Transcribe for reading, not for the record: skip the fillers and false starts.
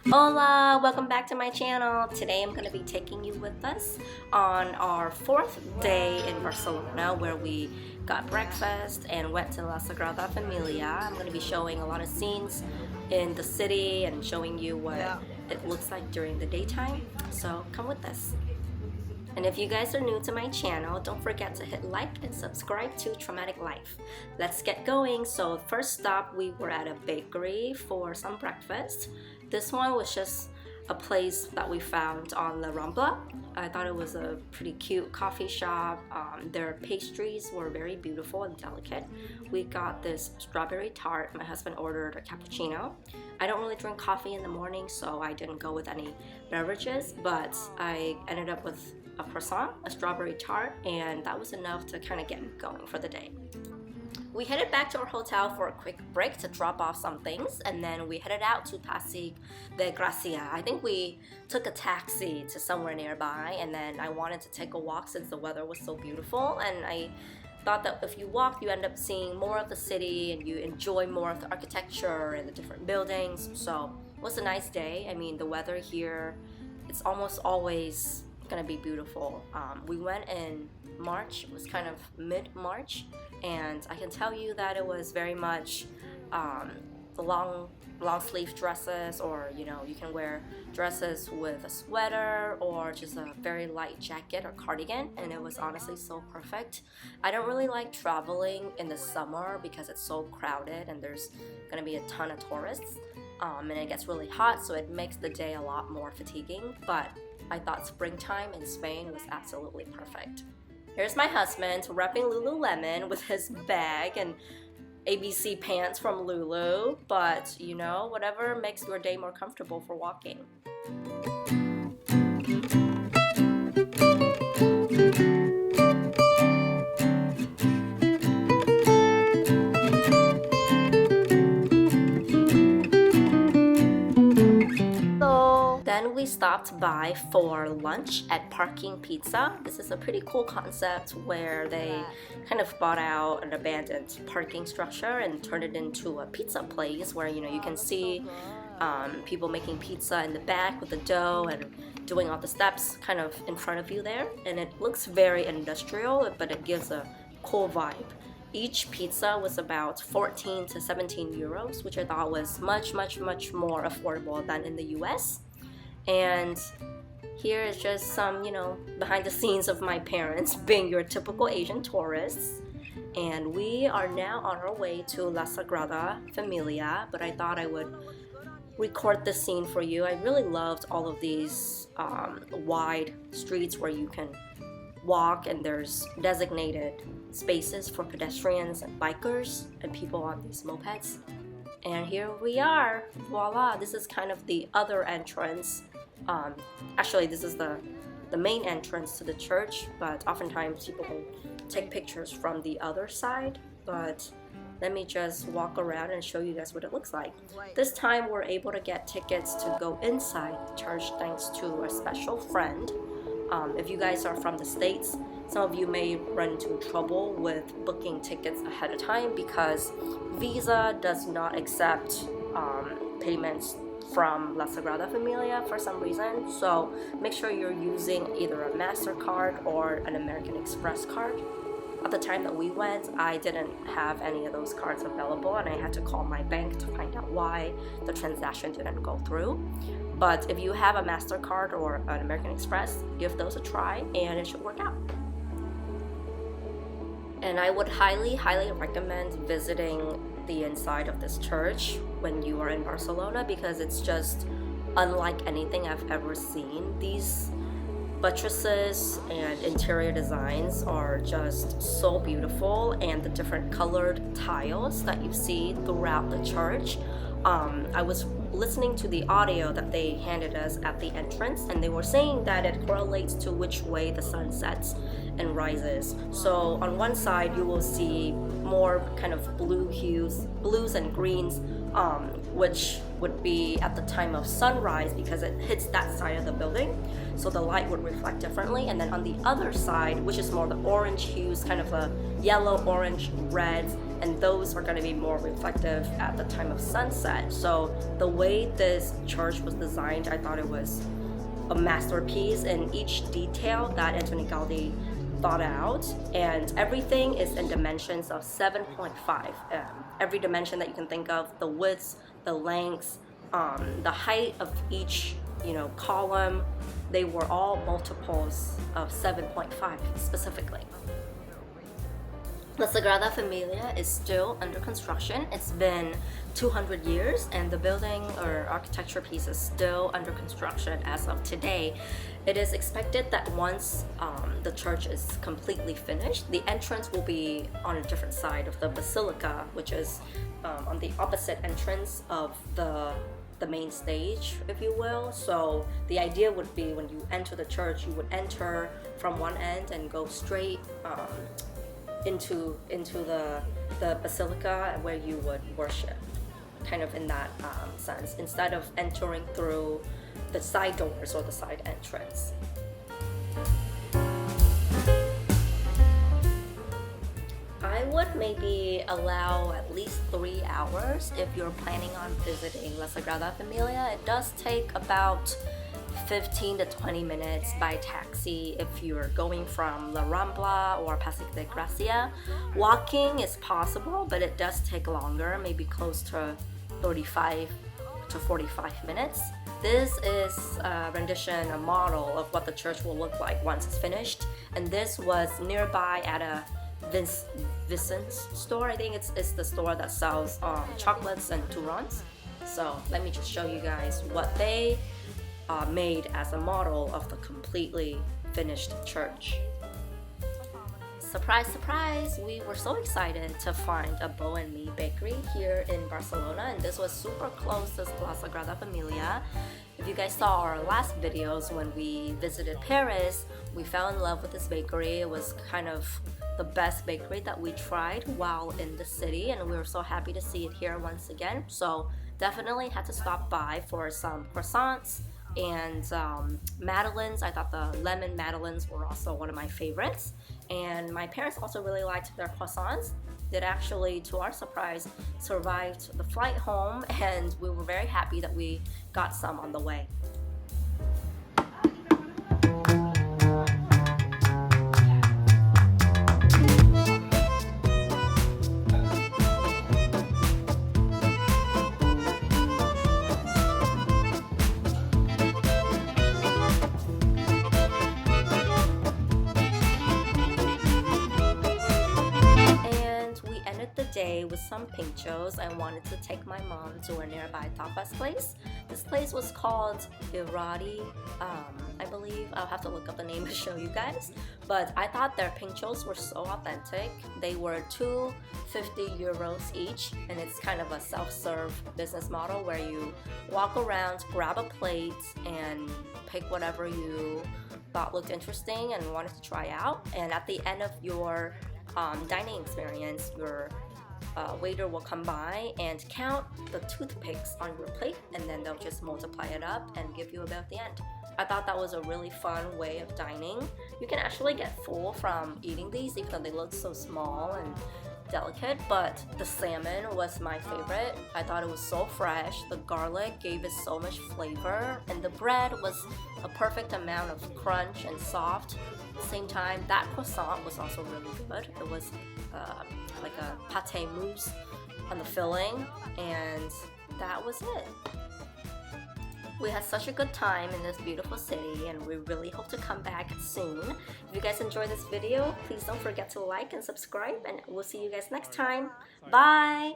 Hola, welcome back to my channel. Today I'm going to be taking you with us on our fourth day in Barcelona where we got breakfast and went to La Sagrada Familia. I'm going to be showing a lot of scenes in the city and showing you what it looks like during the daytime. So come with us. And if you guys are new to my channel, don't forget to hit like and subscribe to Traumatic Life. Let's get going. So first stop, we were at a bakery for some breakfast. This one was just a place that we found on La Rambla. I thought it was a pretty cute coffee shop. Their pastries were very beautiful and delicate. We got this strawberry tart. My husband ordered a cappuccino. I don't really drink coffee in the morning, so I didn't go with any beverages, but I ended up with a croissant, a strawberry tart, and that was enough to kind of get me going for the day. We headed back to our hotel for a quick break to drop off some things, and then we headed out to Pasig de Gracia. I think we took a taxi to somewhere nearby, and then I wanted to take a walk since the weather was so beautiful, and I thought that if you walk, you end up seeing more of the city and you enjoy more of the architecture and the different buildings. So it was a nice day. I mean, the weather here, it's almost always gonna be beautiful. We went in March. It was kind of mid-March, and I can tell you that it was very much long sleeve dresses, or you can wear dresses with a sweater or just a very light jacket or cardigan, and it was honestly so perfect. I don't really like traveling in the summer because it's so crowded and there's gonna be a ton of tourists, and it gets really hot, so it makes the day a lot more fatiguing. But I thought springtime in Spain was absolutely perfect. Here's my husband repping Lululemon with his bag and ABC pants from Lulu, but whatever makes your day more comfortable for walking. Then we stopped by for lunch at ParkingPizza. This is a pretty cool concept where they kind of bought out an abandoned parking structure and turned it into a pizza place where you can see people making pizza in the back with the dough and doing all the steps kind of in front of you there. And it looks very industrial, but it gives a cool vibe. Each pizza was about 14 to 17 euros, which I thought was much more affordable than in the US. And here is just some, behind the scenes of my parents being your typical Asian tourists. And we are now on our way to La Sagrada Familia, but I thought I would record this scene for you. I really loved all of these wide streets where you can walk, and there's designated spaces for pedestrians and bikers and people on these mopeds. And here we are, voila. This is kind of the other entrance. Actually, this is the main entrance to the church, but oftentimes people can take pictures from the other side. But let me just walk around and show you guys what it looks like. This time we're able to get tickets to go inside the church thanks to a special friend. If you guys are from the States, some of you may run into trouble with booking tickets ahead of time because Visa does not accept payments from La Sagrada Familia for some reason. So make sure you're using either a MasterCard or an American Express card. At the time that we went, I didn't have any of those cards available, and I had to call my bank to find out why the transaction didn't go through. But if you have a MasterCard or an American Express, give those a try and it should work out. And I would highly recommend visiting the inside of this church when you are in Barcelona because it's just unlike anything I've ever seen. These buttresses and interior designs are just so beautiful, and the different colored tiles that you see throughout the church. I was listening to the audio that they handed us at the entrance, and they were saying that it correlates to which way the sun sets and rises. So on one side you will see more kind of blues and greens, which would be at the time of sunrise because it hits that side of the building, so the light would reflect differently. And then on the other side, which is more the orange hues, kind of a yellow, orange, reds, and those are going to be more reflective at the time of sunset. So the way this church was designed, I thought it was a masterpiece in each detail that Anthony Gaudi thought out, and everything is in dimensions of 7.5. Every dimension that you can think of, the widths, the lengths, the height of each column, they were all multiples of 7.5 specifically. The Sagrada Familia is still under construction. It's been 200 years and the building or architecture piece is still under construction as of today. It is expected that once the church is completely finished, the entrance will be on a different side of the basilica, which is on the opposite entrance of the main stage, if you will. So the idea would be when you enter the church, you would enter from one end and go straight into the basilica where you would worship, kind of in that sense, instead of entering through the side doors or the side entrance. I would maybe allow at least 3 hours if you're planning on visiting La Sagrada Familia. It does take about 15 to 20 minutes by taxi if you're going from La Rambla or Paseo de Gracia. Walking is possible, but it does take longer, maybe close to 35 to 45 minutes. This is a rendition, a model of what the church will look like once it's finished, and this was nearby at a Vincent's store. I think it's the store that sells chocolates and turrons. So let me just show you guys what they made as a model of the completely finished church. Surprise, surprise! We were so excited to find a Bo&MIE bakery here in Barcelona, and this was super close to La Sagrada Familia. If you guys saw our last videos when we visited Paris, we fell in love with this bakery. It was kind of the best bakery that we tried while in the city, and we were so happy to see it here once again. So definitely had to stop by for some croissants and madeleines. I thought the lemon madeleines were also one of my favorites, and my parents also really liked their croissants. It actually, to our surprise, survived the flight home, and we were very happy that we got some on the way. Day with some pintxos. I wanted to take my mom to a nearby tapas place. This place was called Eateries. I believe I'll have to look up the name to show you guys, but I thought their pintxos were so authentic. They were €2.50 each, and it's kind of a self-serve business model where you walk around, grab a plate, and pick whatever you thought looked interesting and wanted to try out, and at the end of your dining experience, your waiter will come by and count the toothpicks on your plate, and then they'll just multiply it up and give you a bill at the end. I thought that was a really fun way of dining. You can actually get full from eating these, even though they look so small and delicate, but the salmon was my favorite. I thought it was so fresh. The garlic gave it so much flavor, and the bread was a perfect amount of crunch and soft. At the same time, that croissant was also really good. It was like a pâté mousse on the filling, and that was it. We had such a good time in this beautiful city, and we really hope to come back soon. If you guys enjoyed this video, please don't forget to like and subscribe, and we'll see you guys next time. Bye!